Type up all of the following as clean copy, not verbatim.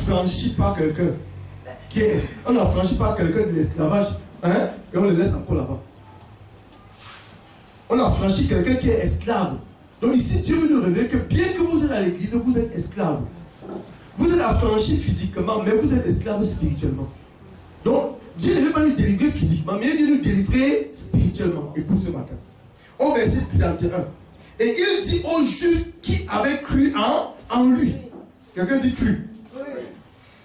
affranchi par quelqu'un qui est... On affranchit par quelqu'un de l'esclavage, hein, et on le laisse encore là-bas. On affranchit quelqu'un qui est esclave. Donc ici, Dieu veut nous révéler que bien que vous êtes à l'église, vous êtes esclave. Vous êtes affranchi physiquement, mais vous êtes esclave spirituellement. Donc, Dieu ne veut pas nous délivrer physiquement, mais il veut nous délivrer spirituellement. Écoute ce matin. Au verset 31. Et il dit aux Juifs qui avaient cru en lui. Quelqu'un dit cru. Oui.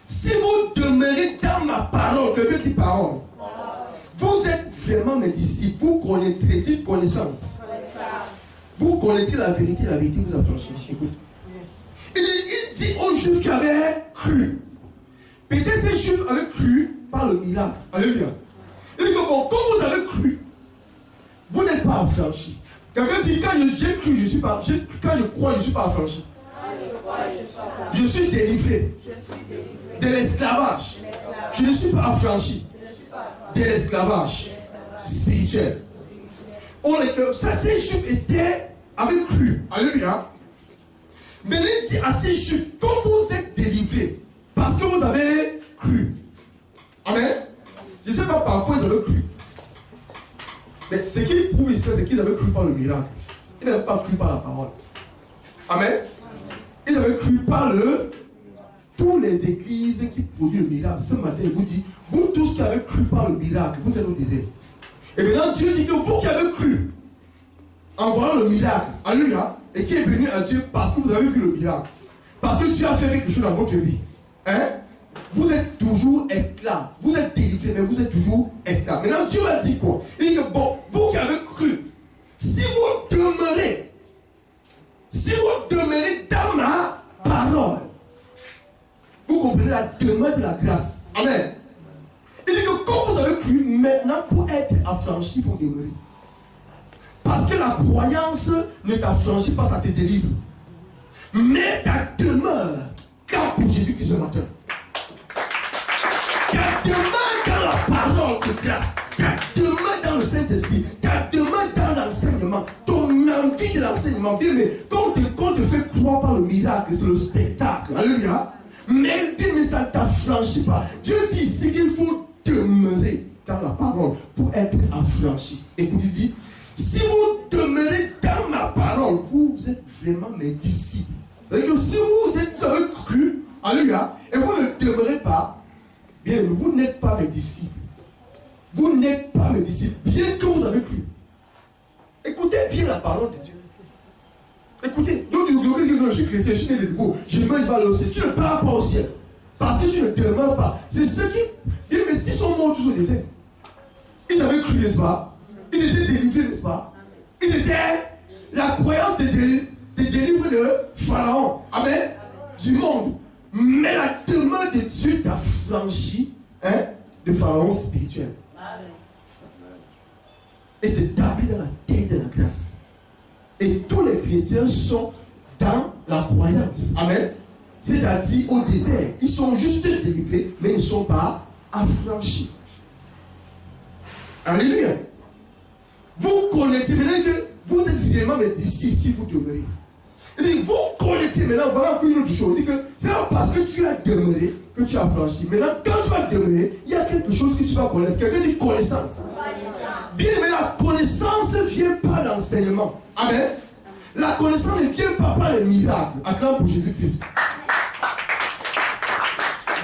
Si vous demeurez dans ma parole, quelqu'un dit parole. Vous êtes vraiment mes disciples. Vous connaîtrez, dites connaissance. Vous connaîtrez la vérité vous affranchit. Écoute. Il dit aux Juifs qui avaient cru. Peut-être ces Juifs avaient cru par le miracle. Alléluia. Il dit que bon, quand vous avez cru, vous n'êtes pas affranchis. Quelqu'un dit, quand j'ai cru, je suis pas, quand je crois, je ne suis pas affranchi. Je suis délivré de l'esclavage. Je ne suis pas affranchi de l'esclavage spirituel. Ça, ces Juifs avaient cru. Alléluia. Mais il dit à ces Juifs, quand vous êtes délivrés, parce que vous avez cru. Amen. Je ne sais pas par quoi ils avaient cru. Mais ce qui prouve ici, c'est qu'ils avaient cru par le miracle. Ils n'avaient pas cru par la parole. Amen. Ils avaient cru par tous les églises qui produisent le miracle. Ce matin, il vous dit, vous tous qui avez cru par le miracle, vous êtes au désert. Et maintenant, Dieu dit que vous qui avez cru en voyant le miracle, alléluia, et qui est venu à Dieu parce que vous avez vu le miracle, parce que Dieu a fait quelque chose dans votre vie, hein? Vous êtes toujours esclave. Vous êtes délivré, mais vous êtes toujours esclave. Maintenant, Dieu a dit quoi? Il dit que bon, vous qui avez cru, si vous demeurez dans ma parole, vous comprenez la demeure de la grâce. Amen. Il dit que quand vous avez cru, maintenant pour être affranchi, il faut demeurer. Parce que la croyance ne t'affranchit pas, ça te délivre. Mais ta demeure, car pour Jésus-Christ ce matin, ta demeure dans la parole de grâce, ta demeure dans le Saint-Esprit, ta demeure dans l'enseignement, ton envie de l'enseignement. Bien, mais quand on te fait croire par le miracle, c'est le spectacle. Alléluia. Mais Dieu, mais ça ne t'affranchit pas. Dieu dit ici qu'il faut demeurer dans la parole pour être affranchi. Et vous lui dit, si vous demeurez dans ma parole, vous êtes vraiment mes disciples. C'est-à-dire que si vous avez cru, alléluia, et vous ne demeurez pas, bien, vous n'êtes pas mes disciples. Vous n'êtes pas mes disciples, bien que vous avez cru. Écoutez bien la parole de Dieu. Écoutez, donc je suis chrétien, je suis né de nouveau, je me vais au ciel. Tu ne pars pas au ciel. Parce que tu ne demeures pas. C'est ceux qui sont morts tous au désert. Ils avaient cru, n'est-ce pas? Ils étaient délivrés, n'est-ce pas? Ils étaient la croyance des délivres de Pharaon. Amen. Du monde. Mais la demeure de Dieu t'a franchi, hein, de Pharaon spirituel. Et t'établit dans la terre de la grâce. Et tous les chrétiens sont dans la croyance. Amen. C'est-à-dire au désert. Ils sont juste délivrés, mais ils ne sont pas affranchis. Alléluia. Vous connaissez maintenant que vous êtes vraiment mes disciples si vous demeurez. Il dit, vous connaissez maintenant, voilà une autre chose. Il dit que c'est parce que tu as demeuré que tu as franchi. Maintenant, quand tu vas demeurer, il y a quelque chose que tu vas connaître. Quelqu'un dit connaissance. Bien, mais la connaissance ne vient pas d'enseignement. Amen. La connaissance ne vient pas par les miracles. Acclame pour Jésus-Christ.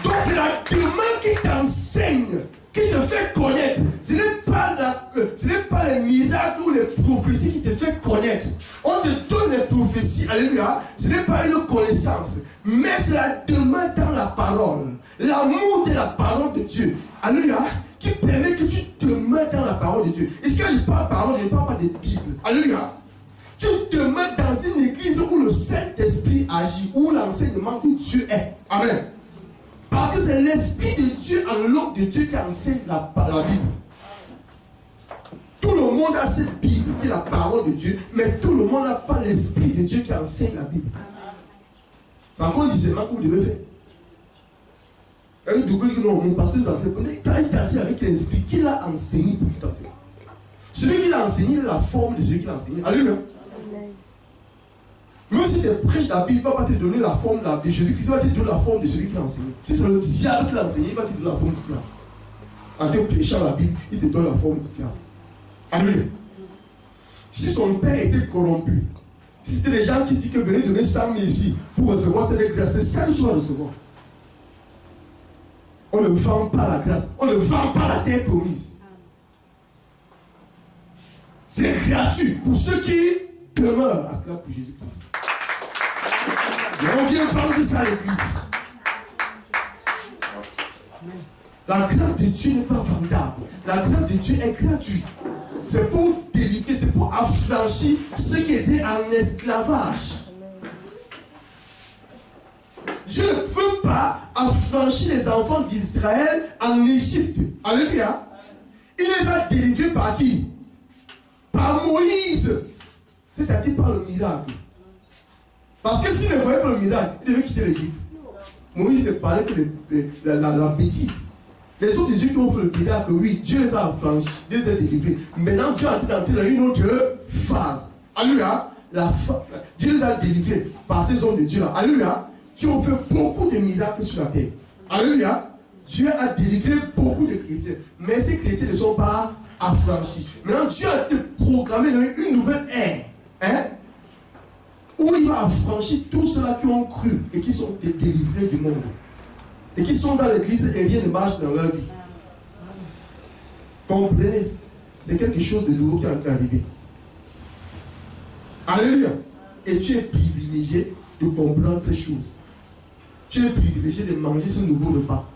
Donc c'est la demeure qui t'enseigne, qui te fait connaître. Ce n'est pas les miracles ou les prophéties qui te fait connaître. On te donne les prophéties, alléluia. Ce n'est pas une connaissance, mais c'est la demeure dans la parole. L'amour de la parole de Dieu. Alléluia. Qui permet que tu demeures dans la parole de Dieu. Et quand je parle de parole, je ne parle pas de Bible. Alléluia. Tu demeures dans une église où le Saint-Esprit agit, où l'enseignement de Dieu est. Amen. Parce que c'est l'Esprit de Dieu en l'homme de Dieu qui enseigne la Bible. Tout le monde a cette Bible qui est la parole de Dieu, mais tout le monde n'a pas l'Esprit de Dieu qui enseigne la Bible. C'est encore un discernement que vous devez faire. Parce que il t'enseigne avec l'esprit qu'il a enseigné pour qu'il t'enseigne. Celui qui l'a enseigné, la forme de celui qui l'a enseigné. Alléluia. Même si tu prêches la Bible, il ne va pas te donner la forme de Jésus-Christ, il va te donner la forme de celui qui l'a enseigné. Si c'est le diable qui l'a enseigné, il va te donner la forme du diable. En te prêchant la Bible, il te donne la forme du diable. Alléluia. Si son père était corrompu, si c'était les gens qui disent que venez donner 100 000 ici pour recevoir cette grâce, c'est ça que tu vas recevoir. On ne vend pas la grâce, on ne vend pas la terre promise. C'est gratuit pour ceux qui demeurent à cela pour Jésus-Christ. Et on vient vendre ça à l'église. La grâce de Dieu n'est pas vendable. La grâce de Dieu est gratuite. C'est pour délivrer, c'est pour affranchir ceux qui étaient en esclavage. Dieu ne peut pas affranchir les enfants d'Israël en Égypte. Alléluia. Il les a délivrés par qui? Par Moïse. C'est-à-dire par le miracle. Parce que s'il ne voyait pas le miracle, il devait quitter l'Égypte. Moïse ne parlait que de la bêtise. Les autres Dieu qui ont fait le miracle, oui, Dieu les a affranchis, Dieu les a délivrés. Maintenant, Dieu a entré dans une autre phase. Alléluia. Dieu les a délivrés par ces hommes de Dieu là. Alléluia. Qui ont fait beaucoup de miracles sur la terre. Alléluia. Dieu a délivré beaucoup de chrétiens. Mais ces chrétiens ne sont pas affranchis. Maintenant, Dieu a programmé une nouvelle ère. Hein? Où il va affranchir tous ceux-là qui ont cru et qui sont délivrés du monde. Et qui sont dans l'église et rien ne marche dans leur vie. Comprenez? C'est quelque chose de nouveau qui est arrivé. Alléluia. Et tu es privilégié de comprendre ces choses. Tu es privilégié de manger ce nouveau repas.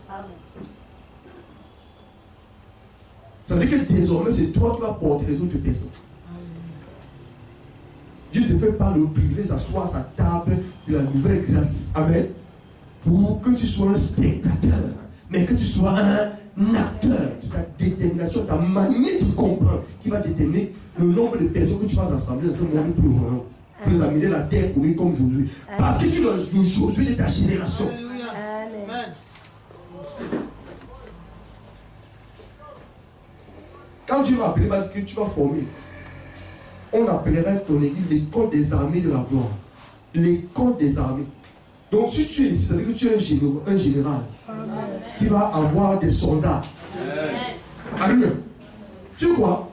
Ça veut dire que désormais, c'est toi qui vas porter les autres personnes. Dieu ne te fait pas le privilège d'asseoir à sa table de la nouvelle grâce. Amen. Pour que tu sois un spectateur, mais que tu sois un acteur. C'est ta détermination, ta manière de comprendre qui va déterminer le nombre de personnes que tu vas rassembler dans ce monde plus grand. Pour les amener la terre pour lui comme Josué. Parce que tu es le Josué de ta génération. Amen. Quand Dieu va appeler, il va dire que tu vas former. On appellerait ton église l'école des armées de la gloire. L'école des armées. Donc si tu es ici, ça veut dire que tu es un général. Amen. Qui va avoir des soldats. Alléluia. Tu crois?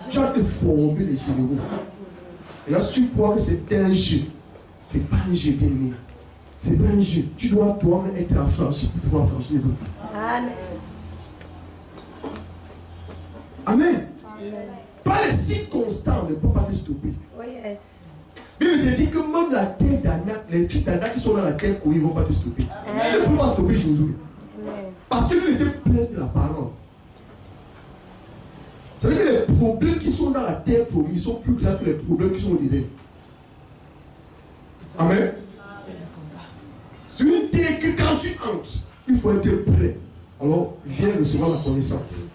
Tu vas te former les généraux. Et là, si tu crois que c'est un jeu, c'est pas un jeu bien aimé. C'est pas un jeu. Tu dois toi-même être affranchi pour pouvoir affranchir les autres. Amen. Amen. Amen. Pas les circonstances ne peuvent pas te stopper. Oh yes. Bible te dit que même la terre d'Anak, les fils d'Anak qui sont dans la terre, ils ne vont pas te stopper. Ils ne peuvent pas stopper Josué. Parce qu'il était plein de la parole. Ça veut dire que les problèmes qui sont dans la terre promise sont plus grands que les problèmes qui sont au désert. Amen. C'est une terre que quand tu entres, il faut être prêt. Alors, viens recevoir la connaissance.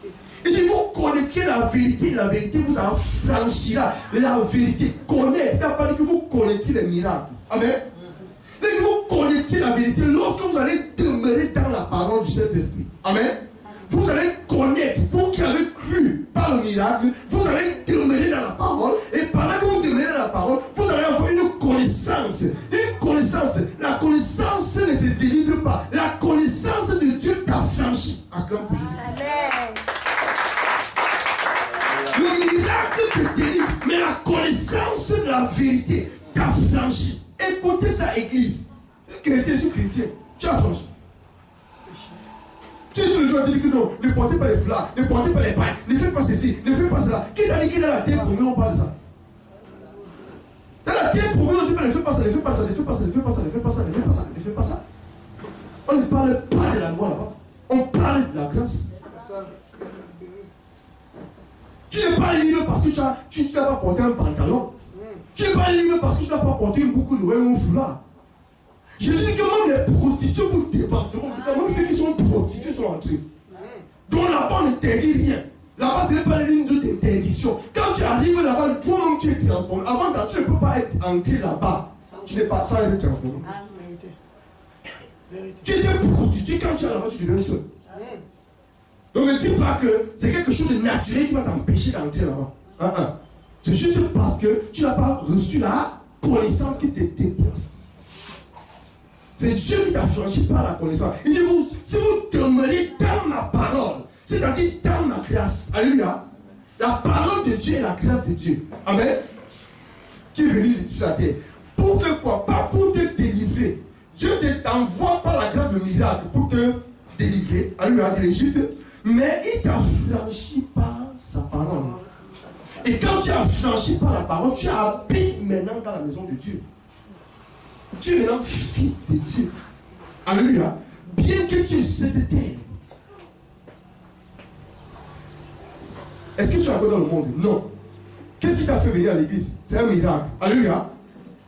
Il dit, vous connaîtrez la vérité vous affranchira. La vérité, connaître, il n'a pas dit que vous connaîtrez les miracles. Amen. Il dit, vous connaîtrez la vérité lorsque vous allez demeurer dans la parole du Saint-Esprit. Amen. Vous allez connaître, vous qui avez cru par le miracle, vous allez demeurer dans la parole, et pendant que vous demeurez dans la parole, vous allez avoir une connaissance. Une connaissance. La connaissance ne te délivre pas. La connaissance de Dieu t'affranchit. Acclame pour Jésus. Amen. Le miracle te délivre, mais la connaissance de la vérité t'affranchit. Écoutez ça, église. Chrétien sur chrétien, tu as affranchi. Tu es tous les jours à dire que non, ne portez pas les flammes, ne portez pas les pailles, ne faites pas ceci, ne faites pas cela. Qui t'a dit qu'il est dans la terre promise, on parle de ça? Dans la terre promise, on dit ne faites pas ça, ne faites pas ça, ne faites pas ça, ne faites pas ça, ne faites pas ça, ne faites pas ça, ne faites pas ça. On ne parle pas de la loi là-bas, on parle de la grâce. Tu n'es pas libre parce que tu n'as pas porté un pantalon. Tu n'es pas libre parce que tu n'as pas porté une boucle d'oreille ou un foulard. Je dis que même les prostituées vous dépasseront. Même ceux qui sont prostituées sont entrés. Donc là-bas, on n'interdit rien. Là-bas, ce n'est pas les lignes d'interdiction. Quand tu arrives là-bas, toi-même tu es transformé. Avant, tu ne peux pas être entré là-bas. Tu n'es pas sans être transformé. Tu étais prostituée, quand tu es là-bas, tu deviens seul. Donc ne dis pas que c'est quelque chose de naturel qui va t'empêcher d'entrer là-bas. C'est juste parce que tu n'as pas reçu la connaissance qui te déplace. C'est Dieu qui t'a franchi par la connaissance. Il dit, si vous demeurez dans ma parole, c'est-à-dire dans ma grâce, alléluia, la parole de Dieu est la grâce de Dieu. Amen. Qui est venu sur la terre. Pour faire quoi? Pas pour te délivrer. Dieu ne t'envoie pas la grâce de miracle pour te délivrer, alléluia, de l'Égypte, mais il t'a franchi par sa parole. Et quand tu as franchi par la parole, tu habites maintenant dans la maison de Dieu. Tu es maintenant fils de Dieu. Alléluia. Bien que tu es sur cette terre. Est-ce que tu es encore dans le monde? Non. Qu'est-ce qui t'a fait venir à l'église? C'est un miracle. Alléluia.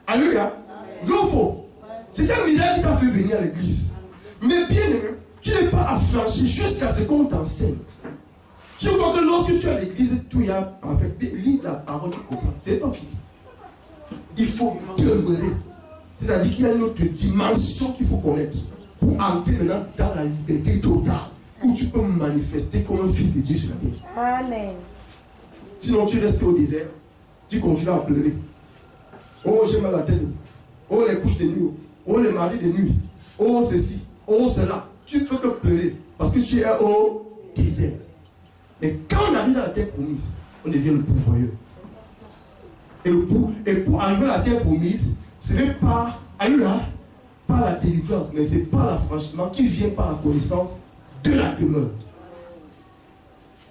Alléluia. Vrai ou faux? C'est un miracle qui t'a fait venir à l'église. Mais bien aimé, tu n'es pas affranchi jusqu'à ce qu'on t'enseigne. Tu vois que lorsque tu es à l'église, tout y a avec lis la parole, tu comprends. C'est pas fini. Il faut demeurer. C'est-à-dire qu'il y a une autre dimension qu'il faut connaître pour entrer maintenant dans la liberté totale où tu peux manifester comme un fils de Dieu sur la terre. Amen. Sinon, tu restes au désert, tu continues à pleurer. Oh, j'ai mal à la tête. Oh, les couches de nuit. Oh, les maris de nuit. Oh, ceci. Oh, cela. Tu ne peux que pleurer parce que tu es au désert. Mais quand on arrive à la terre promise, on devient le pourvoyeur. Et pour arriver à la terre promise, ce n'est pas, alléluia, pas la délivrance, mais c'est pas l'affranchissement qui vient par la connaissance de la demeure.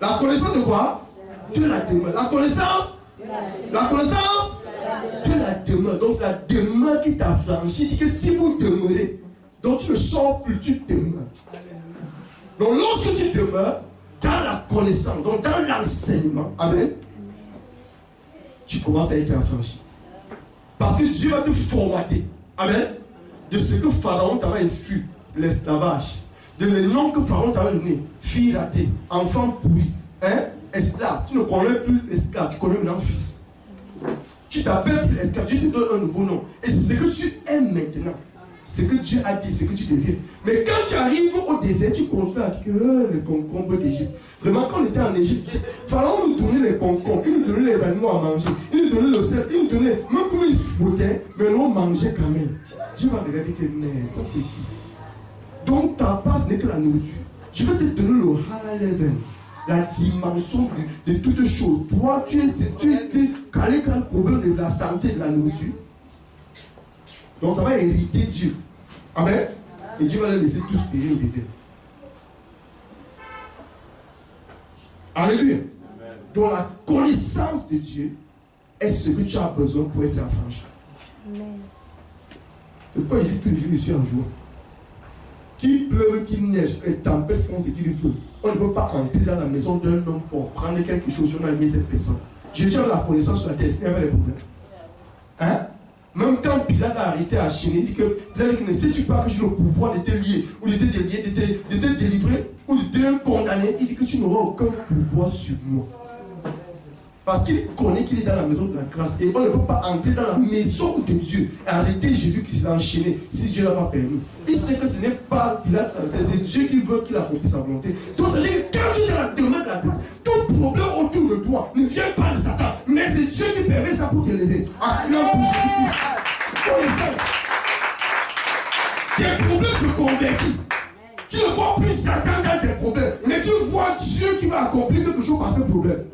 La connaissance de quoi? De la demeure. La connaissance de la demeure. Donc c'est la demeure qui t'a franchi. Il dit que si vous demeurez, donc tu ne sors plus, tu demeures. Donc lorsque tu demeures dans la connaissance, donc dans l'enseignement, amen, tu commences à être affranchi. Parce que Dieu va te formater, amen, de ce que Pharaon t'avait instruit, l'esclavage, de les noms que Pharaon t'avait donné, fille ratée, enfant pourri, hein, esclave. Tu ne connais plus l'esclave, tu connais maintenant fils. Tu t'appelles plus esclave, Dieu te donne un nouveau nom. Et c'est ce que tu es maintenant. Ce que Dieu a dit, ce que tu deviens. Mais quand tu arrives au désert, tu continues à dire que les concombres d'Égypte. Vraiment, quand on était en Égypte, Pharaon nous donnait les concombres, il nous donnait les animaux à manger, il nous donnait le sel, il nous donnait, même comme il frottait, mais nous on mangeait quand même. Dieu m'a regardé que merde, ça c'est qui? Donc ta base n'est que la nourriture. Je vais te donner le high level, la dimension de toutes choses. Toi, tu es calé quand le problème de la santé et de la nourriture. Donc ça va hériter Dieu. Amen. Et Dieu va les laisser tous périr au désert. Alléluia. Amen. Donc la connaissance de Dieu est ce que tu as besoin pour être affranchi. C'est pourquoi il dit que je suis en joie. Qu'il pleuve, qu'il neige, les tempêtes font ce qu'il faut. On ne peut pas entrer dans la maison d'un homme fort, prendre quelque chose, on a mis cette personne. Jésus a la connaissance sur la terre, il y avait des problèmes. Hein? Même quand Pilate a arrêté à chiner, il dit que ne sais-tu pas que j'ai le pouvoir de te lier, ou de te délier, de te délivrer, ou de te condamner? Il dit que tu n'auras aucun pouvoir sur moi. Parce qu'il connaît qu'il est dans la maison de la grâce. Et on ne peut pas entrer dans la maison de Dieu et arrêter Jésus qui l'a enchaîné si Dieu ne l'a pas permis. Il sait que ce n'est pas Pilate, c'est Dieu qui veut qu'il accomplisse sa volonté. Donc ça veut dire que quand tu es dans la demeure de la grâce, tout problème autour de toi ne vient pas de Satan, mais c'est Dieu qui permet ça pour t'élever. Acclame pour Jésus. Tes problèmes se convertissent. Tu ne vois plus Satan dans tes problèmes, mais tu vois Dieu qui va accomplir quelque chose par ce problème.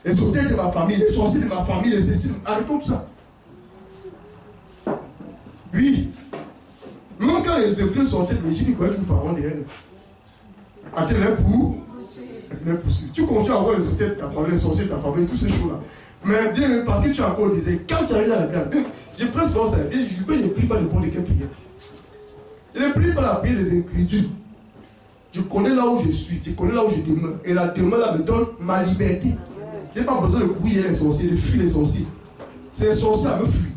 Les sauterelles de ma famille, les sorciers de ma famille, les ceci, arrêtons tout ça. Oui. Même quand les Hébreux sortaient de l'Égypte, ils voyaient tout Pharaon derrière. À quel pour tu continues à avoir les sauterelles de ta famille, les sorciers de ta famille, tous ces choses-là. Mais bien, parce que tu as encore disais, quand tu arrives à la grâce, je prends souvent ça, je ne prie pas n'importe quelle prière. Je ne prie pas la prière des incrédules. Je connais là où je suis, je connais là où je demeure. Et la demeure là me donne ma liberté. Je n'ai pas besoin de courir les sorciers, de fuir les sorciers. C'est les sorciers à me fuir.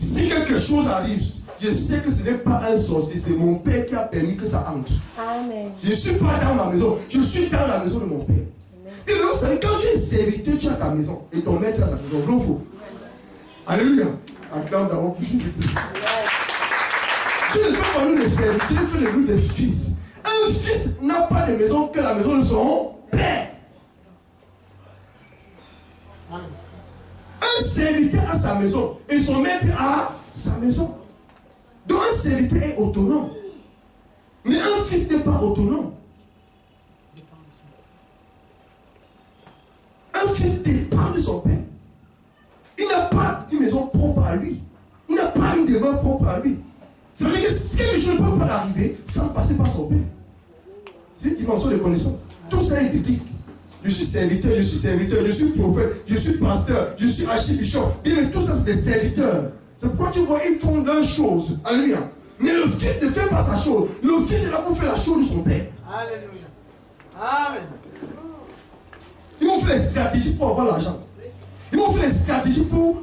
Si quelque chose arrive, je sais que ce n'est pas un sorcier, c'est mon Père qui a permis que ça entre. Amen. Je ne suis pas dans ma maison, je suis dans la maison de mon Père. Et donc, quand tu es serviteur, tu as ta maison. Et ton maître a sa maison. Vrai ou faux? Alléluia. Acclame d'abord pour Jésus-Christ. Tu ne fais pas nous des serviteurs, fais de nous des fils. Un fils n'a pas de maison que la maison de son père. Amen. serviteur a sa maison et son maître a sa maison. Donc un serviteur est autonome. Mais un fils n'est pas autonome. Un fils dépend de son père. Il n'a pas une maison propre à lui. Il n'a pas une demeure propre à lui. Ça veut dire que si quelque chose ne peut pas arriver sans passer par son père. C'est une dimension de connaissance. Tout ça est biblique. Je suis serviteur, je suis prophète, je suis pasteur, je suis archibishop. Mais tout ça, c'est des serviteurs. C'est pourquoi tu vois, ils font leurs choses. Alléluia. Mais le fils ne fait pas sa chose. Le fils est là pour faire la chose de son père. Alléluia. Amen. Ils vont faire des stratégies pour avoir l'argent. Ils vont faire des stratégies pour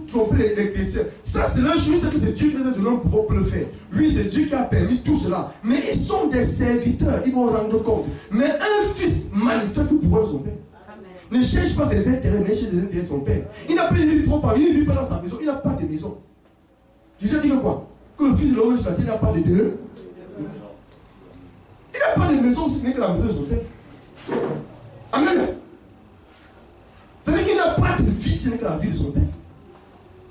tromper les chrétiens. Ça, c'est leur chose, c'est que c'est Dieu qui les a donné le pouvoir pour le faire. Lui, c'est Dieu qui a permis tout cela. Mais ils sont des serviteurs, ils vont rendre compte. Mais un fils manifeste le pouvoir de son père. Amen. Ne cherche pas ses intérêts, mais cherche les intérêts de son père. Il n'a pas une vie propre, il ne vit pas dans sa maison, il n'a pas de maison. Jésus a dit que quoi? Que le fils de l'homme sur la terre n'a pas de deux. Il n'a pas de maison si ce n'est que la maison de son père. Amen. C'est-à-dire qu'il n'a pas de vie, ce n'est que la vie de son père.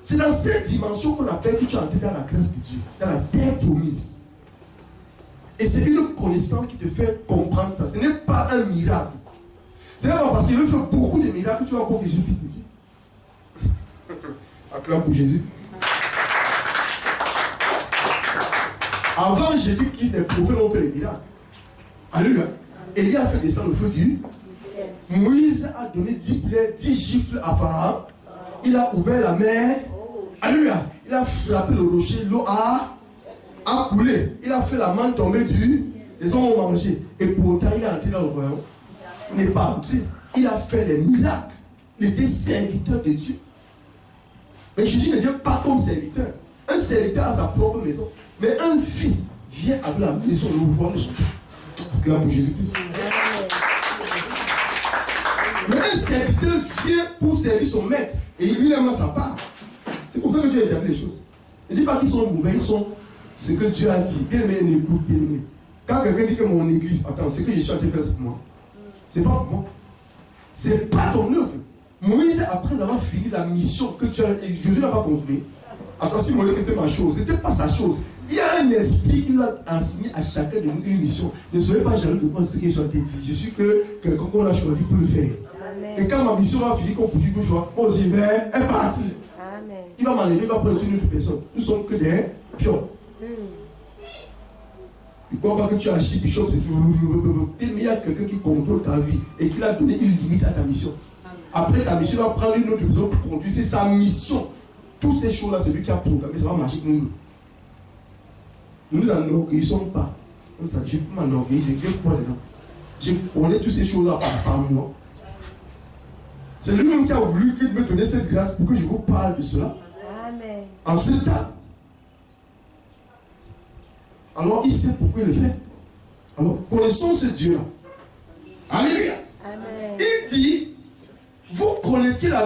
C'est dans cette dimension qu'on appelle que tu es entré dans la grâce de Dieu, dans la terre promise. Et c'est une connaissance qui te fait comprendre ça. Ce n'est pas un miracle. C'est pas parce qu'il veut faire beaucoup de miracles que tu vas voir que Jésus est fils de Dieu. Acclame pour Jésus. Avant Jésus-Christ, les prophètes ont fait les miracles. Alléluia. Élie a fait descendre le feu du ciel. Moïse a donné 10 gifles à Pharaon. Il a ouvert la mer. Alléluia. Il a frappé le rocher. L'eau a coulé. Il a fait la manne tomber les hommes ont mangé. Et pourtant, il est entré dans le royaume. Il n'est pas entré. Il a fait les miracles. Il était serviteur de Dieu. Mais Jésus ne vient pas comme serviteur. Un serviteur a sa propre maison. Mais un fils vient avec la maison, le pouvoir de son père. Acclame pour Jésus-Christ. Mais un serviteur vient pour servir son maître. Et lui-même a sa part. C'est comme ça que Dieu a établi les choses. Il ne dit pas qu'ils sont mauvais, ils sont ce que Dieu a dit. Bien-aimé, écoute, bien-aimé. Quand quelqu'un dit que mon église, attends, c'est que je suis en train de faire, c'est pour moi. C'est pas pour moi. C'est pas ton œuvre. Moïse, après avoir fini la mission que Dieu a, et Jésus n'a pas confirmé. Attends, si Moïse était ma chose, c'était pas sa chose. Il y a un esprit qui nous a enseigné à chacun de nous une mission. Ne soyez pas jaloux de moi ce que je t'ai dit. Je suis que quelqu'un qu'on a choisi pour le faire. Amen. Et quand ma mission va finir, qu'on produit le choix, moi j'y vais, elle est partie. Amen. Il va m'enlever, il va prendre une autre personne. Nous sommes que des pions. Il ne crois pas que tu as un archibishop, mais il y a quelqu'un qui contrôle ta vie et qui a donné une limite à ta mission. Après ta mission, il va prendre une autre personne pour conduire. C'est sa mission. Toutes ces choses-là, c'est lui qui a programmé. Ça va marcher avec nous. Nous ne nous enorgueillissons pas. Je ne peux m'enorgueillir. Je crois dedans. Je connais toutes ces choses-là par moi. C'est lui-même qui a voulu me donner cette grâce pour que je vous parle de cela. Amen. En ce temps. Alors, il sait pourquoi il le fait. Alors, connaissons ce Dieu-là. Alléluia. Amen. Il dit, vous connaissez la